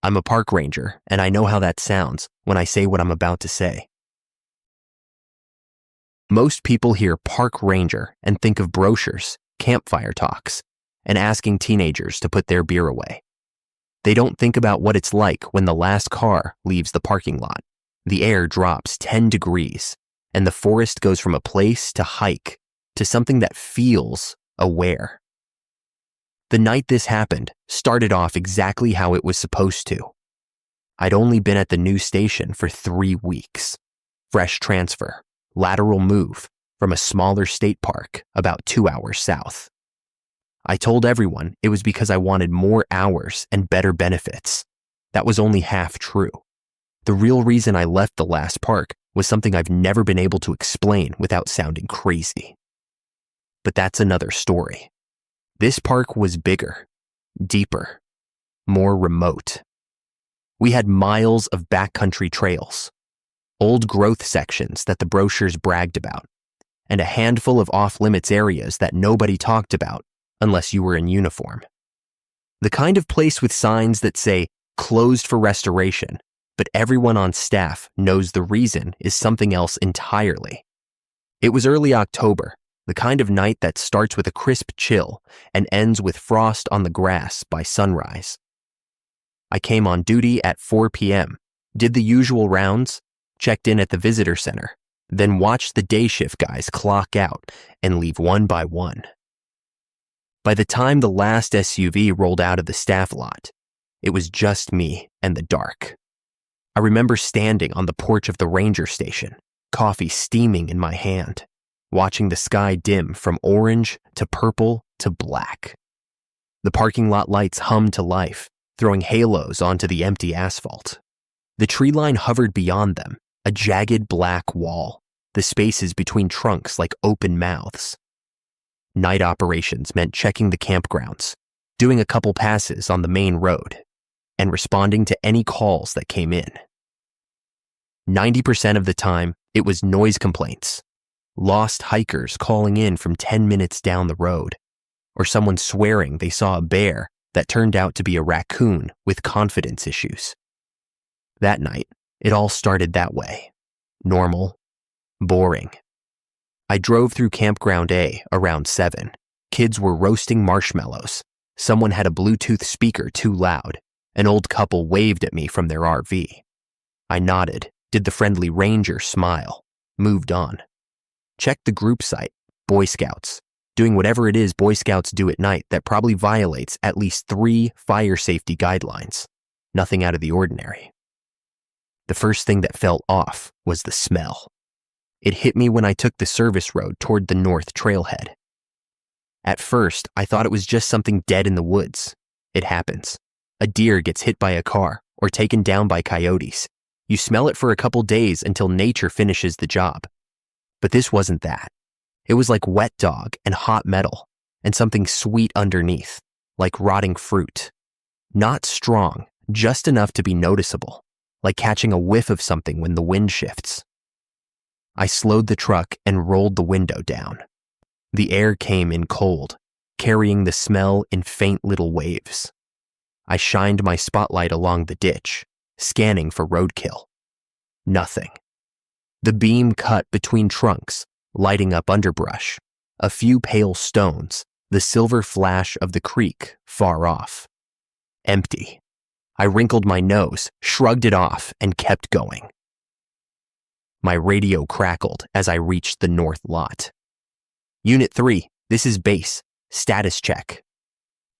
I'm a park ranger, and I know how that sounds when I say what I'm about to say. Most people hear park ranger and think of brochures, campfire talks, and asking teenagers to put their beer away. They don't think about what it's like when the last car leaves the parking lot. The air drops 10 degrees, and the forest goes from a place to hike to something that feels aware. The night this happened started off exactly how it was supposed to. I'd only been at the new station for 3 weeks. Fresh transfer, lateral move from a smaller state park about 2 hours south. I told everyone it was because I wanted more hours and better benefits. That was only half true. The real reason I left the last park was something I've never been able to explain without sounding crazy. But that's another story. This park was bigger, deeper, more remote. We had miles of backcountry trails, old growth sections that the brochures bragged about, and a handful of off-limits areas that nobody talked about unless you were in uniform. The kind of place with signs that say, closed for restoration, but everyone on staff knows the reason is something else entirely. It was early October, the kind of night that starts with a crisp chill and ends with frost on the grass by sunrise. I came on duty at 4 p.m., did the usual rounds, checked in at the visitor center, then watched the day shift guys clock out and leave one by one. By the time the last SUV rolled out of the staff lot, it was just me and the dark. I remember standing on the porch of the ranger station, coffee steaming in my hand, watching the sky dim from orange to purple to black. The parking lot lights hummed to life, throwing halos onto the empty asphalt. The tree line hovered beyond them, a jagged black wall, the spaces between trunks like open mouths. Night operations meant checking the campgrounds, doing a couple passes on the main road, and responding to any calls that came in. 90% of the time, it was noise complaints, lost hikers calling in from 10 minutes down the road, or someone swearing they saw a bear that turned out to be a raccoon with confidence issues. That night, it all started that way. Normal, boring. I drove through Campground A around 7. Kids were roasting marshmallows. Someone had a Bluetooth speaker too loud. An old couple waved at me from their RV. I nodded, did the friendly ranger smile, moved on. Checked the group site, Boy Scouts, doing whatever it is Boy Scouts do at night that probably violates at least 3 fire safety guidelines. Nothing out of the ordinary. The first thing that felt off was the smell. It hit me when I took the service road toward the north trailhead. At first, I thought it was just something dead in the woods. It happens. A deer gets hit by a car or taken down by coyotes. You smell it for a couple days until nature finishes the job. But this wasn't that. It was like wet dog and hot metal, and something sweet underneath, like rotting fruit. Not strong, just enough to be noticeable, like catching a whiff of something when the wind shifts. I slowed the truck and rolled the window down. The air came in cold, carrying the smell in faint little waves. I shined my spotlight along the ditch, scanning for roadkill. Nothing. The beam cut between trunks, lighting up underbrush, a few pale stones, the silver flash of the creek far off. Empty. I wrinkled my nose, shrugged it off, and kept going. My radio crackled as I reached the north lot. Unit 3, this is base. Status check.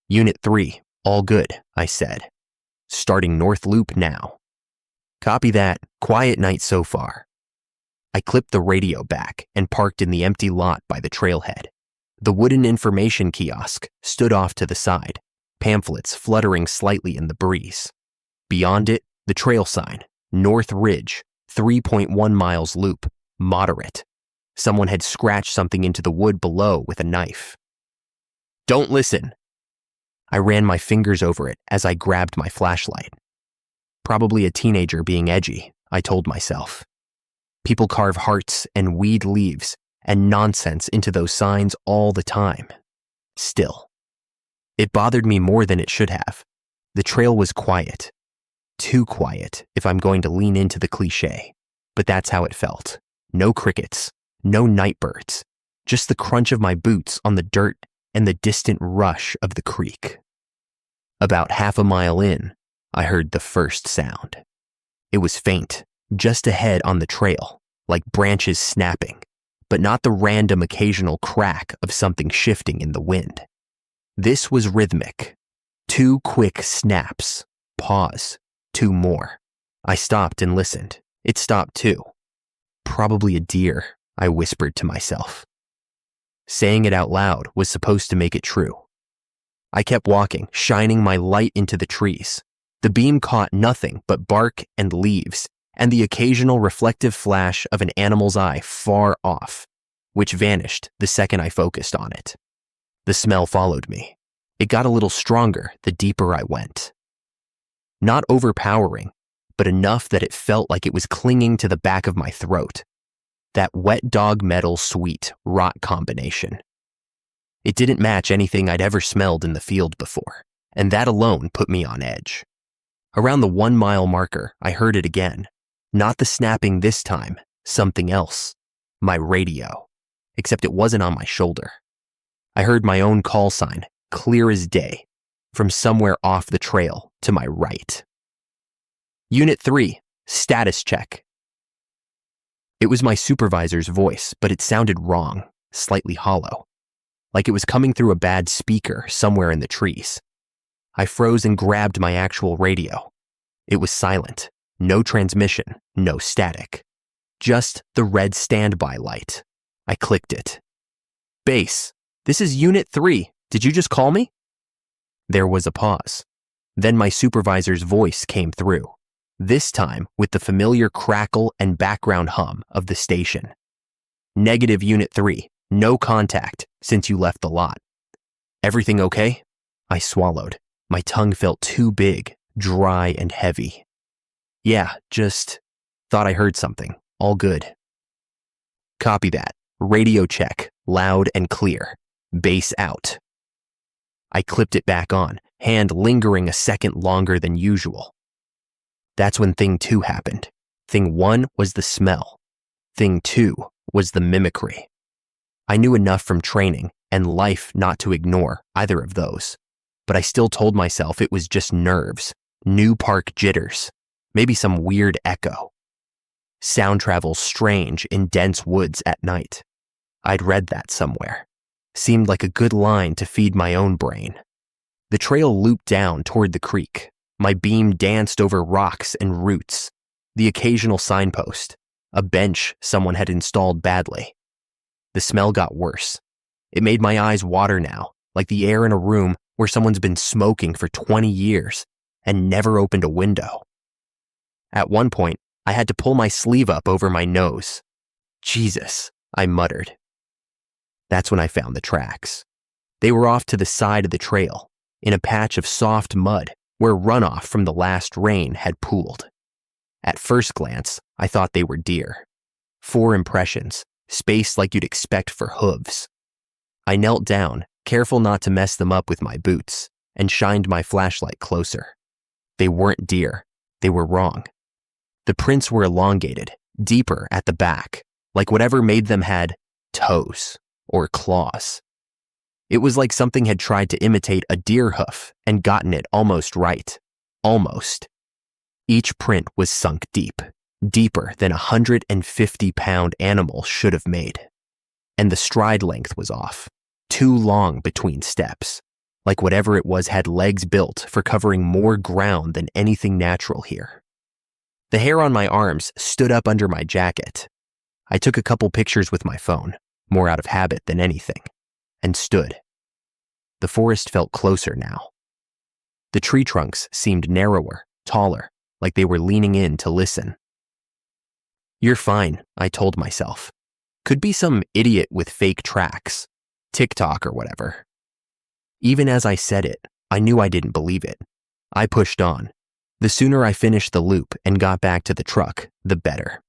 Unit 3, all good, I said. Starting north loop now. Copy that. Quiet night so far. I clipped the radio back and parked in the empty lot by the trailhead. The wooden information kiosk stood off to the side, pamphlets fluttering slightly in the breeze. Beyond it, the trail sign, North Ridge, 3.1 miles loop, moderate. Someone had scratched something into the wood below with a knife. Don't listen. I ran my fingers over it as I grabbed my flashlight. Probably a teenager being edgy, I told myself. People carve hearts and weed leaves and nonsense into those signs all the time. Still, it bothered me more than it should have. The trail was quiet. Too quiet if I'm going to lean into the cliché, but that's how it felt. No crickets, no nightbirds, just the crunch of my boots on the dirt and the distant rush of the creek. About half a mile in, I heard the first sound. It was faint, just ahead on the trail, like branches snapping, but not the random occasional crack of something shifting in the wind. This was rhythmic. 2 quick snaps, pause, 2 more. I stopped and listened. It stopped too. Probably a deer, I whispered to myself. Saying it out loud was supposed to make it true. I kept walking, shining my light into the trees. The beam caught nothing but bark and leaves, and the occasional reflective flash of an animal's eye far off, which vanished the second I focused on it. The smell followed me. It got a little stronger the deeper I went. Not overpowering, but enough that it felt like it was clinging to the back of my throat. That wet dog metal sweet rot combination. It didn't match anything I'd ever smelled in the field before, and that alone put me on edge. Around the 1 mile marker, I heard it again. Not the snapping this time, something else. My radio. Except it wasn't on my shoulder. I heard my own call sign, clear as day, from somewhere off the trail to my right. Unit 3, status check. It was my supervisor's voice, but it sounded wrong, slightly hollow, like it was coming through a bad speaker somewhere in the trees. I froze and grabbed my actual radio. It was silent, no transmission, no static. Just the red standby light. I clicked it. Base, this is Unit 3. Did you just call me? There was a pause. Then my supervisor's voice came through, this time with the familiar crackle and background hum of the station. Negative Unit 3, no contact since you left the lot. Everything okay? I swallowed. My tongue felt too big, dry and heavy. Yeah, just thought I heard something. All good. Copy that. Radio check, loud and clear. Base out. I clipped it back on, hand lingering a second longer than usual. That's when thing 2 happened. Thing 1 was the smell. Thing 2 was the mimicry. I knew enough from training and life not to ignore either of those, but I still told myself it was just nerves, new park jitters, maybe some weird echo. Sound travels strange in dense woods at night. I'd read that somewhere. Seemed like a good line to feed my own brain. The trail looped down toward the creek. My beam danced over rocks and roots. The occasional signpost, a bench someone had installed badly. The smell got worse. It made my eyes water now, like the air in a room where someone's been smoking for 20 years and never opened a window. At one point, I had to pull my sleeve up over my nose. Jesus, I muttered. That's when I found the tracks. They were off to the side of the trail, in a patch of soft mud where runoff from the last rain had pooled. At first glance, I thought they were deer. 4 impressions, spaced like you'd expect for hooves. I knelt down, careful not to mess them up with my boots, and shined my flashlight closer. They weren't deer. They were wrong. The prints were elongated, deeper at the back, like whatever made them had toes or claws. It was like something had tried to imitate a deer hoof and gotten it almost right. Almost. Each print was sunk deep, deeper than a 150-pound animal should have made. And the stride length was off, too long between steps, like whatever it was had legs built for covering more ground than anything natural here. The hair on my arms stood up under my jacket. I took a couple pictures with my phone, more out of habit than anything, and stood. The forest felt closer now. The tree trunks seemed narrower, taller, like they were leaning in to listen. You're fine, I told myself. Could be some idiot with fake tracks, TikTok or whatever. Even as I said it, I knew I didn't believe it. I pushed on. The sooner I finished the loop and got back to the truck, the better.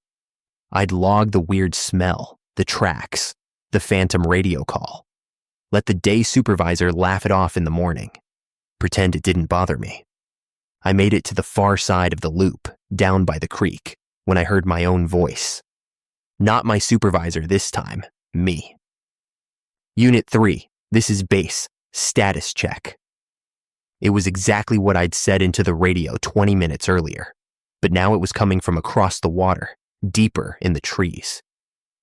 I'd log the weird smell, the tracks, the phantom radio call. Let the day supervisor laugh it off in the morning. Pretend it didn't bother me. I made it to the far side of the loop, down by the creek, when I heard my own voice. Not my supervisor this time, me. Unit 3, this is base, status check. It was exactly what I'd said into the radio 20 minutes earlier, but now it was coming from across the water, deeper in the trees.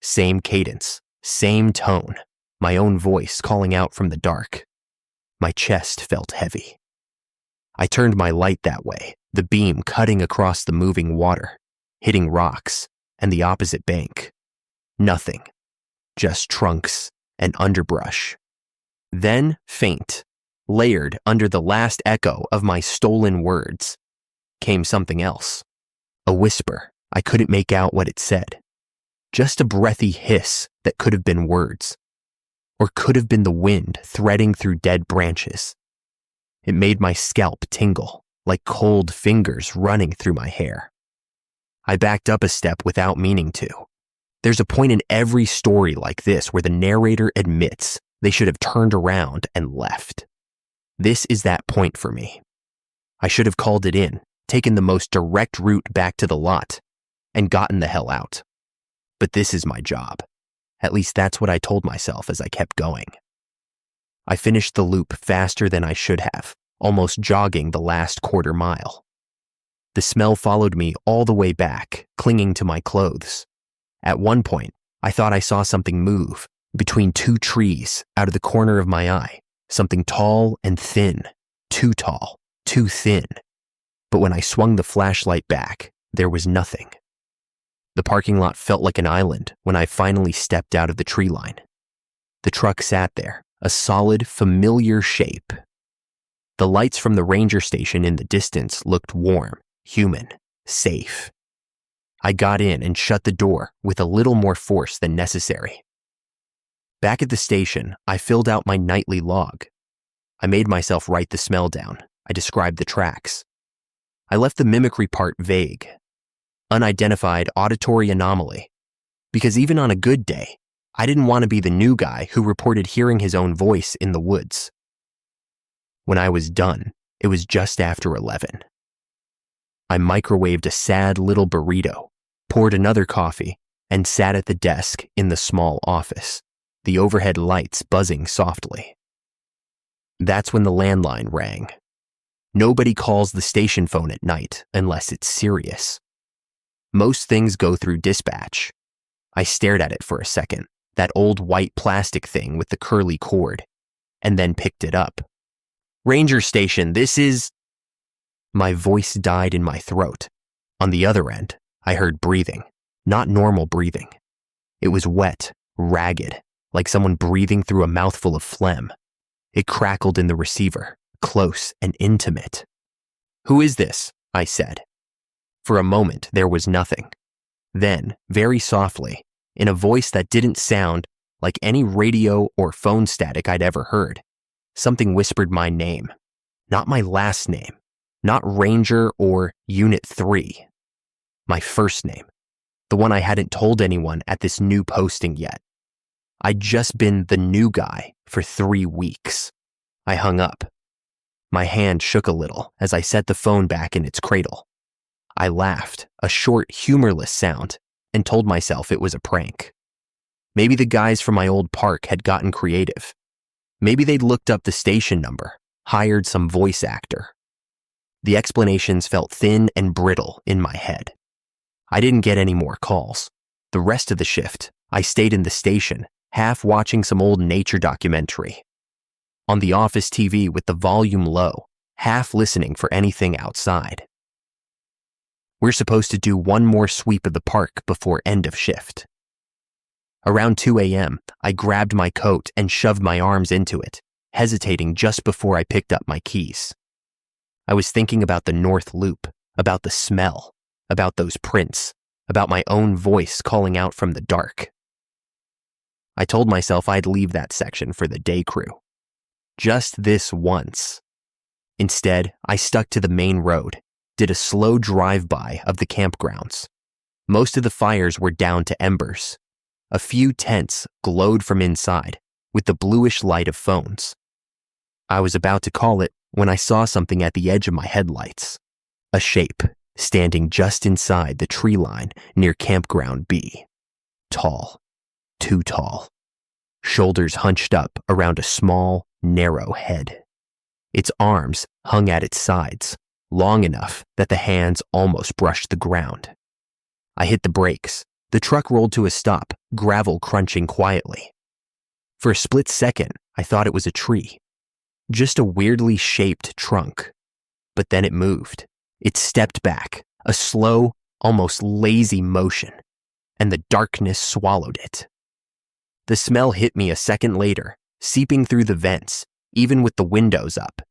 Same cadence, same tone, my own voice calling out from the dark. My chest felt heavy. I turned my light that way, the beam cutting across the moving water, hitting rocks and the opposite bank. Nothing, just trunks and underbrush. Then faint, layered under the last echo of my stolen words, came something else. A whisper. I couldn't make out what it said. Just a breathy hiss that could have been words, or could have been the wind threading through dead branches. It made my scalp tingle, like cold fingers running through my hair. I backed up a step without meaning to. There's a point in every story like this where the narrator admits they should have turned around and left. This is that point for me. I should have called it in, taken the most direct route back to the lot, and gotten the hell out. But this is my job. At least that's what I told myself as I kept going. I finished the loop faster than I should have, almost jogging the last quarter mile. The smell followed me all the way back, clinging to my clothes. At one point, I thought I saw something move between two trees out of the corner of my eye, something tall and thin, too tall, too thin. But when I swung the flashlight back, there was nothing. The parking lot felt like an island when I finally stepped out of the tree line. The truck sat there, a solid, familiar shape. The lights from the ranger station in the distance looked warm, human, safe. I got in and shut the door with a little more force than necessary. Back at the station, I filled out my nightly log. I made myself write the smell down. I described the tracks. I left the mimicry part vague. Unidentified auditory anomaly. Because even on a good day, I didn't want to be the new guy who reported hearing his own voice in the woods. When I was done, it was just after 11. I microwaved a sad little burrito, poured another coffee, and sat at the desk in the small office, the overhead lights buzzing softly. That's when the landline rang. Nobody calls the station phone at night unless it's serious. Most things go through dispatch. I stared at it for a second, that old white plastic thing with the curly cord, and then picked it up. Ranger station, this is... My voice died in my throat. On the other end, I heard breathing, not normal breathing. It was wet, ragged, like someone breathing through a mouthful of phlegm. It crackled in the receiver, close and intimate. "Who is this?" I said. For a moment, there was nothing. Then, very softly, in a voice that didn't sound like any radio or phone static I'd ever heard, something whispered my name. Not my last name, not Ranger or Unit 3. My first name, the one I hadn't told anyone at this new posting yet. I'd just been the new guy for 3 weeks. I hung up. My hand shook a little as I set the phone back in its cradle. I laughed, a short, humorless sound, and told myself it was a prank. Maybe the guys from my old park had gotten creative. Maybe they'd looked up the station number, hired some voice actor. The explanations felt thin and brittle in my head. I didn't get any more calls. The rest of the shift, I stayed in the station, half watching some old nature documentary. On the office TV with the volume low, half listening for anything outside. We're supposed to do one more sweep of the park before end of shift. Around 2 a.m., I grabbed my coat and shoved my arms into it, hesitating just before I picked up my keys. I was thinking about the North Loop, about the smell, about those prints, about my own voice calling out from the dark. I told myself I'd leave that section for the day crew. Just this once. Instead, I stuck to the main road, did a slow drive-by of the campgrounds. Most of the fires were down to embers. A few tents glowed from inside, with the bluish light of phones. I was about to call it when I saw something at the edge of my headlights, A shape standing just inside the tree line near Campground B. Tall, too tall. Shoulders hunched up around a small, narrow head. Its arms hung at its sides, long enough that the hands almost brushed the ground. I hit the brakes. The truck rolled to a stop, gravel crunching quietly. For a split second, I thought it was a tree. Just a weirdly shaped trunk. But then it moved. It stepped back, a slow, almost lazy motion, and the darkness swallowed it. The smell hit me a second later, seeping through the vents, even with the windows up.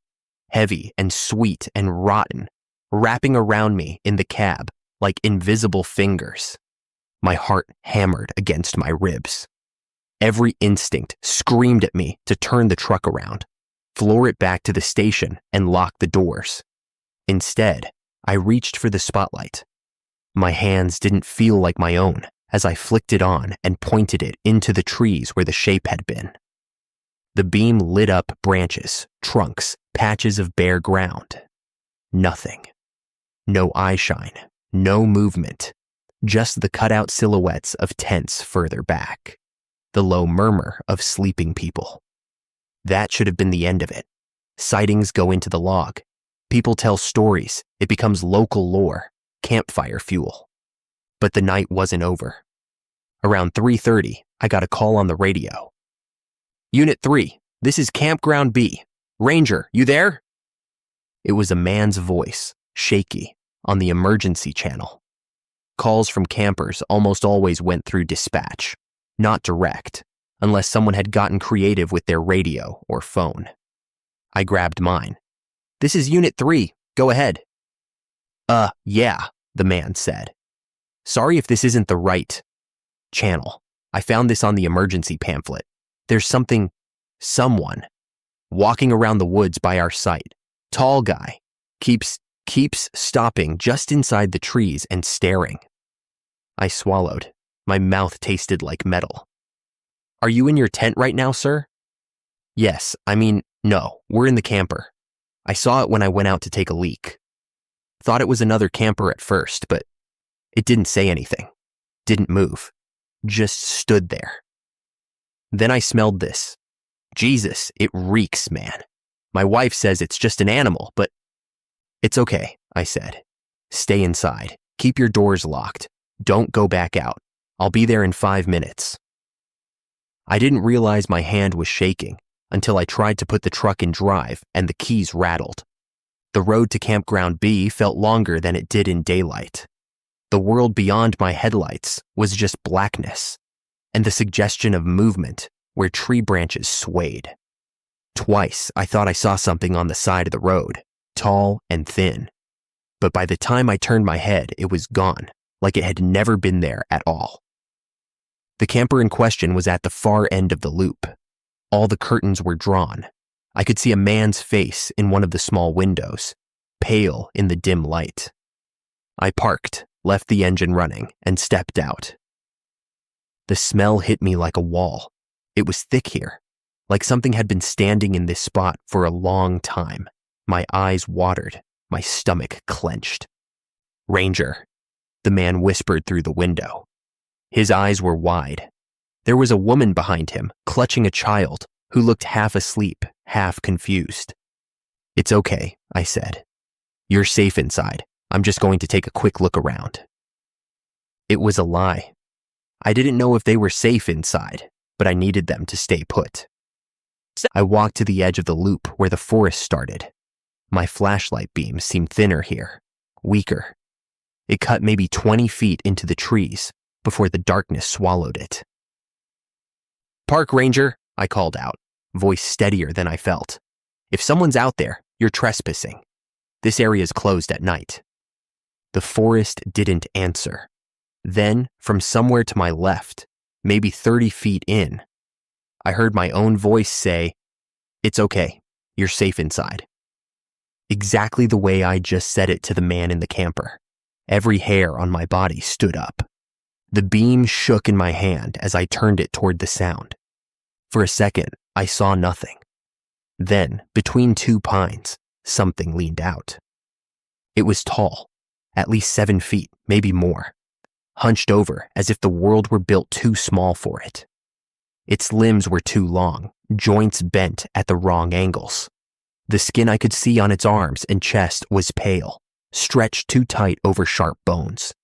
Heavy and sweet and rotten, wrapping around me in the cab like invisible fingers. My heart hammered against my ribs. Every instinct screamed at me to turn the truck around, floor it back to the station, and lock the doors. Instead, I reached for the spotlight. My hands didn't feel like my own as I flicked it on and pointed it into the trees where the shape had been. The beam lit up branches, trunks, patches of bare ground. Nothing. No eyeshine, no movement, just the cutout silhouettes of tents further back, the low murmur of sleeping people. That should have been the end of it. Sightings go into the log. People tell stories. It becomes local lore, campfire fuel. But the night wasn't over. Around 3:30, I got a call on the radio. Unit 3, this is Campground B. Ranger, you there? It was a man's voice, shaky, on the emergency channel. Calls from campers almost always went through dispatch, not direct, unless someone had gotten creative with their radio or phone. I grabbed mine. This is Unit 3, go ahead. Yeah, the man said. Sorry if this isn't the right channel. I found this on the emergency pamphlet. There's someone, walking around the woods by our site. Tall guy, keeps stopping just inside the trees and staring. I swallowed. My mouth tasted like metal. Are you in your tent right now, sir? Yes, no, we're in the camper. I saw it when I went out to take a leak. Thought it was another camper at first, but it didn't say anything. Didn't move. Just stood there. Then I smelled this. Jesus, it reeks, man. My wife says it's just an animal, but it's okay, I said. Stay inside. Keep your doors locked. Don't go back out. I'll be there in 5 minutes. I didn't realize my hand was shaking until I tried to put the truck in drive and the keys rattled. The road to Campground B felt longer than it did in daylight. The world beyond my headlights was just blackness and the suggestion of movement where tree branches swayed. Twice, I thought I saw something on the side of the road, tall and thin. But by the time I turned my head, it was gone, like it had never been there at all. The camper in question was at the far end of the loop. All the curtains were drawn. I could see a man's face in one of the small windows, pale in the dim light. I parked, left the engine running, and stepped out. The smell hit me like a wall. It was thick here, like something had been standing in this spot for a long time. My eyes watered, my stomach clenched. Ranger, the man whispered through the window. His eyes were wide. There was a woman behind him, clutching a child, who looked half asleep, half confused. It's okay, I said. You're safe inside. I'm just going to take a quick look around. It was a lie. I didn't know if they were safe inside, but I needed them to stay put. I walked to the edge of the loop where the forest started. My flashlight beam seemed thinner here, weaker. It cut maybe 20 feet into the trees before the darkness swallowed it. Park Ranger, I called out, voice steadier than I felt. If someone's out there, you're trespassing. This area is closed at night. The forest didn't answer. Then, from somewhere to my left, maybe 30 feet in, I heard my own voice say, "It's okay, you're safe inside." Exactly the way I just said it to the man in the camper. Every hair on my body stood up. The beam shook in my hand as I turned it toward the sound. For a second, I saw nothing. Then, between two pines, something leaned out. It was tall, at least 7 feet, maybe more, hunched over as if the world were built too small for it. Its limbs were too long, joints bent at the wrong angles. The skin I could see on its arms and chest was pale, stretched too tight over sharp bones.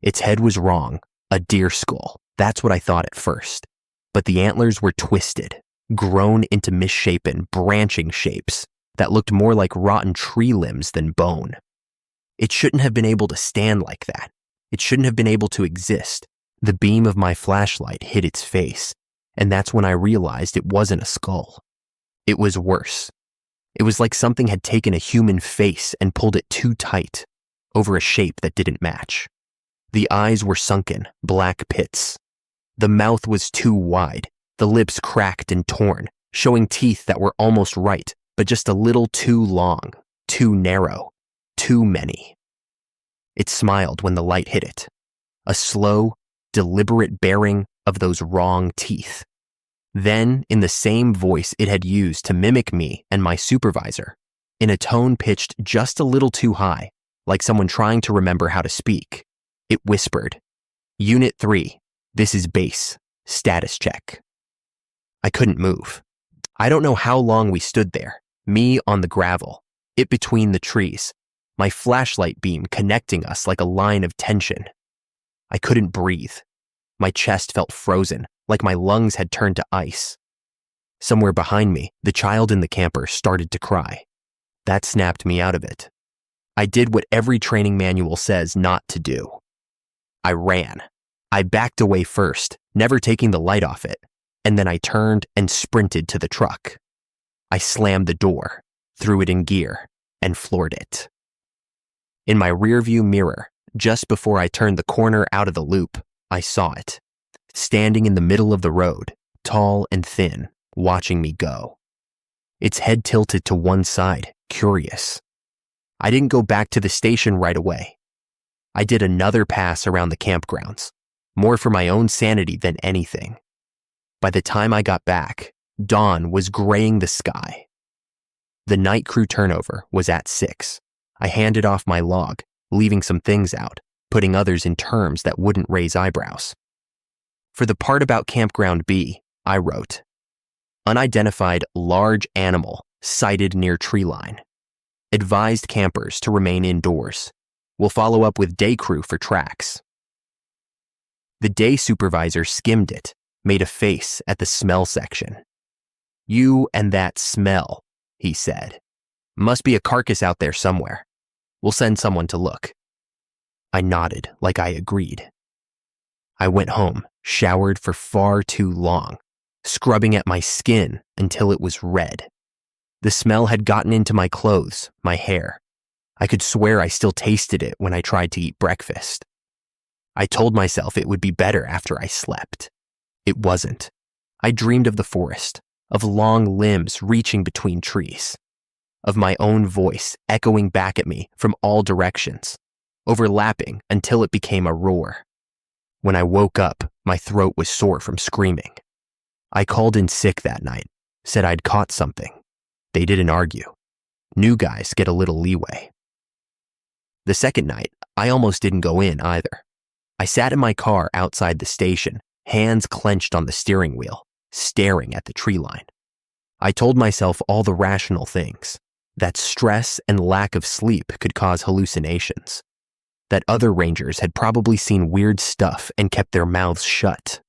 Its head was wrong, a deer skull. That's what I thought at first. But the antlers were twisted, grown into misshapen, branching shapes that looked more like rotten tree limbs than bone. It shouldn't have been able to stand like that. It shouldn't have been able to exist. The beam of my flashlight hit its face, and that's when I realized it wasn't a skull. It was worse. It was like something had taken a human face and pulled it too tight, over a shape that didn't match. The eyes were sunken, black pits. The mouth was too wide, the lips cracked and torn, showing teeth that were almost right, but just a little too long, too narrow, too many. It smiled when the light hit it, a slow, deliberate baring of those wrong teeth. Then, in the same voice it had used to mimic me and my supervisor, in a tone pitched just a little too high, like someone trying to remember how to speak, it whispered, "Unit 3, this is base, status check." I couldn't move. I don't know how long we stood there, me on the gravel, it between the trees, my flashlight beam connecting us like a line of tension. I couldn't breathe. My chest felt frozen, like my lungs had turned to ice. Somewhere behind me, the child in the camper started to cry. That snapped me out of it. I did what every training manual says not to do. I ran. I backed away first, never taking the light off it, and then I turned and sprinted to the truck. I slammed the door, threw it in gear, and floored it. In my rearview mirror, just before I turned the corner out of the loop, I saw it, standing in the middle of the road, tall and thin, watching me go. Its head tilted to one side, curious. I didn't go back to the station right away. I did another pass around the campgrounds, more for my own sanity than anything. By the time I got back, dawn was graying the sky. The night crew turnover was at 6. I handed off my log, leaving some things out, putting others in terms that wouldn't raise eyebrows. For the part about Campground B, I wrote, "Unidentified large animal sighted near tree line. Advised campers to remain indoors. We'll follow up with day crew for tracks." The day supervisor skimmed it, made a face at the smell section. "You and that smell," he said. "Must be a carcass out there somewhere. We'll send someone to look." I nodded like I agreed. I went home, showered for far too long, scrubbing at my skin until it was red. The smell had gotten into my clothes, my hair. I could swear I still tasted it when I tried to eat breakfast. I told myself it would be better after I slept. It wasn't. I dreamed of the forest, of long limbs reaching between trees, of my own voice echoing back at me from all directions, overlapping until it became a roar. When I woke up, my throat was sore from screaming. I called in sick that night, said I'd caught something. They didn't argue. New guys get a little leeway. The second night, I almost didn't go in either. I sat in my car outside the station, hands clenched on the steering wheel, staring at the tree line. I told myself all the rational things, that stress and lack of sleep could cause hallucinations, that other rangers had probably seen weird stuff and kept their mouths shut,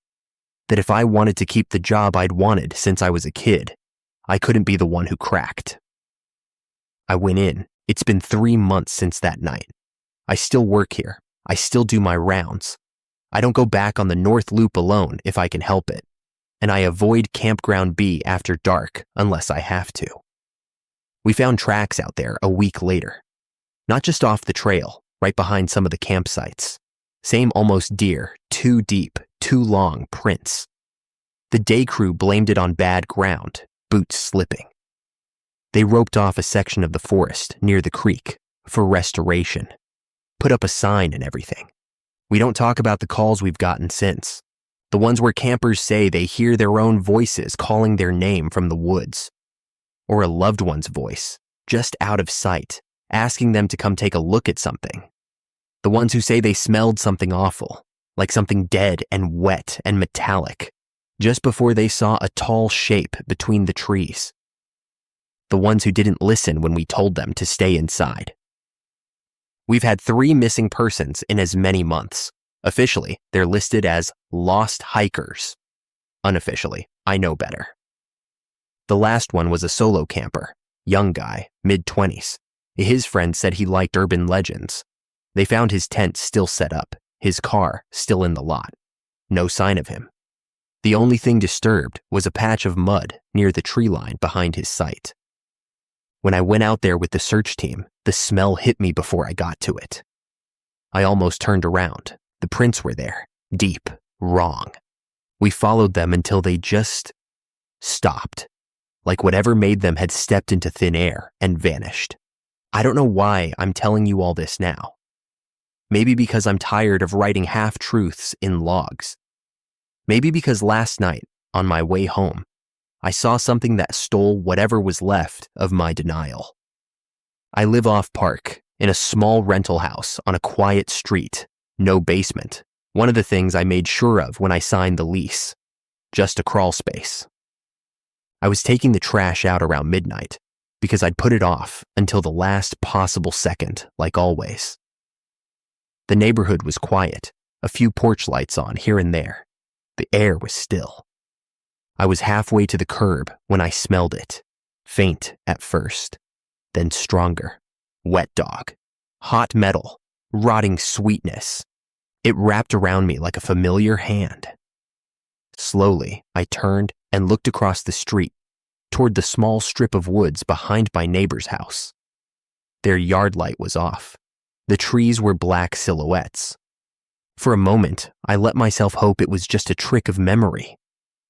that if I wanted to keep the job I'd wanted since I was a kid, I couldn't be the one who cracked. I went in. It's been 3 months since that night. I still work here. I still do my rounds. I don't go back on the North Loop alone if I can help it, and I avoid Campground B after dark unless I have to. We found tracks out there a week later, not just off the trail, right behind some of the campsites. Same almost deer, too deep, too long prints. The day crew blamed it on bad ground, boots slipping. They roped off a section of the forest near the creek for restoration, put up a sign and everything. We don't talk about the calls we've gotten since, the ones where campers say they hear their own voices calling their name from the woods, or a loved one's voice, just out of sight, asking them to come take a look at something. The ones who say they smelled something awful, like something dead and wet and metallic, just before they saw a tall shape between the trees. The ones who didn't listen when we told them to stay inside. We've had 3 missing persons in as many months. Officially, they're listed as lost hikers. Unofficially, I know better. The last one was a solo camper, young guy, mid-20s. His friend said he liked urban legends. They found his tent still set up, his car still in the lot. No sign of him. The only thing disturbed was a patch of mud near the tree line behind his site. When I went out there with the search team, the smell hit me before I got to it. I almost turned around. The prints were there, deep, wrong. We followed them until they just stopped, like whatever made them had stepped into thin air and vanished. I don't know why I'm telling you all this now. Maybe because I'm tired of writing half-truths in logs. Maybe because last night, on my way home, I saw something that stole whatever was left of my denial. I live off Park, in a small rental house on a quiet street, no basement. One of the things I made sure of when I signed the lease. Just a crawl space. I was taking the trash out around midnight because I'd put it off until the last possible second, like always. The neighborhood was quiet, a few porch lights on here and there. The air was still. I was halfway to the curb when I smelled it, faint at first, then stronger. Wet dog, hot metal, rotting sweetness. It wrapped around me like a familiar hand. Slowly, I turned and looked across the street toward the small strip of woods behind my neighbor's house. Their yard light was off. The trees were black silhouettes. For a moment, I let myself hope it was just a trick of memory,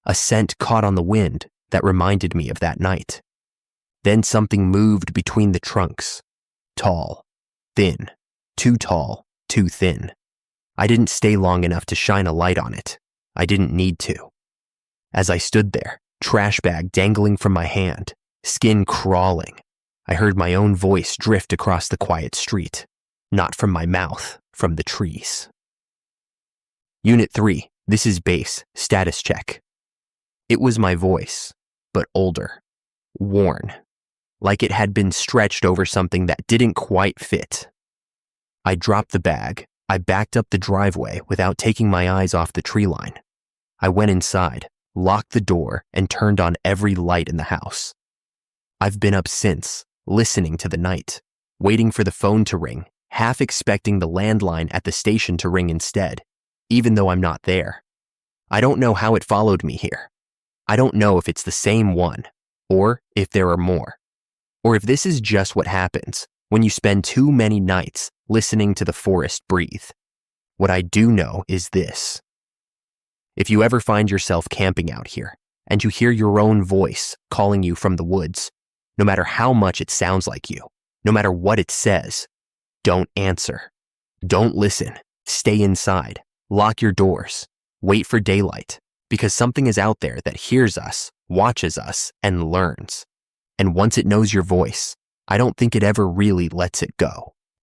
a scent caught on the wind that reminded me of that night. Then something moved between the trunks. Tall, thin, too tall, too thin. I didn't stay long enough to shine a light on it. I didn't need to. As I stood there, trash bag dangling from my hand, skin crawling, I heard my own voice drift across the quiet street. Not from my mouth, from the trees. Unit 3, this is base, status check. It was my voice, but older, worn, like it had been stretched over something that didn't quite fit. I dropped the bag. I backed up the driveway without taking my eyes off the tree line. I went inside, locked the door, and turned on every light in the house. I've been up since, listening to the night, waiting for the phone to ring, half expecting the landline at the station to ring instead, even though I'm not there. I don't know how it followed me here. I don't know if it's the same one, or if there are more, or if this is just what happens when you spend too many nights listening to the forest breathe. What I do know is this. If you ever find yourself camping out here, and you hear your own voice calling you from the woods, no matter how much it sounds like you, no matter what it says, don't answer. Don't listen. Stay inside. Lock your doors. Wait for daylight, because something is out there that hears us, watches us, and learns. And once it knows your voice, I don't think it ever really lets it go.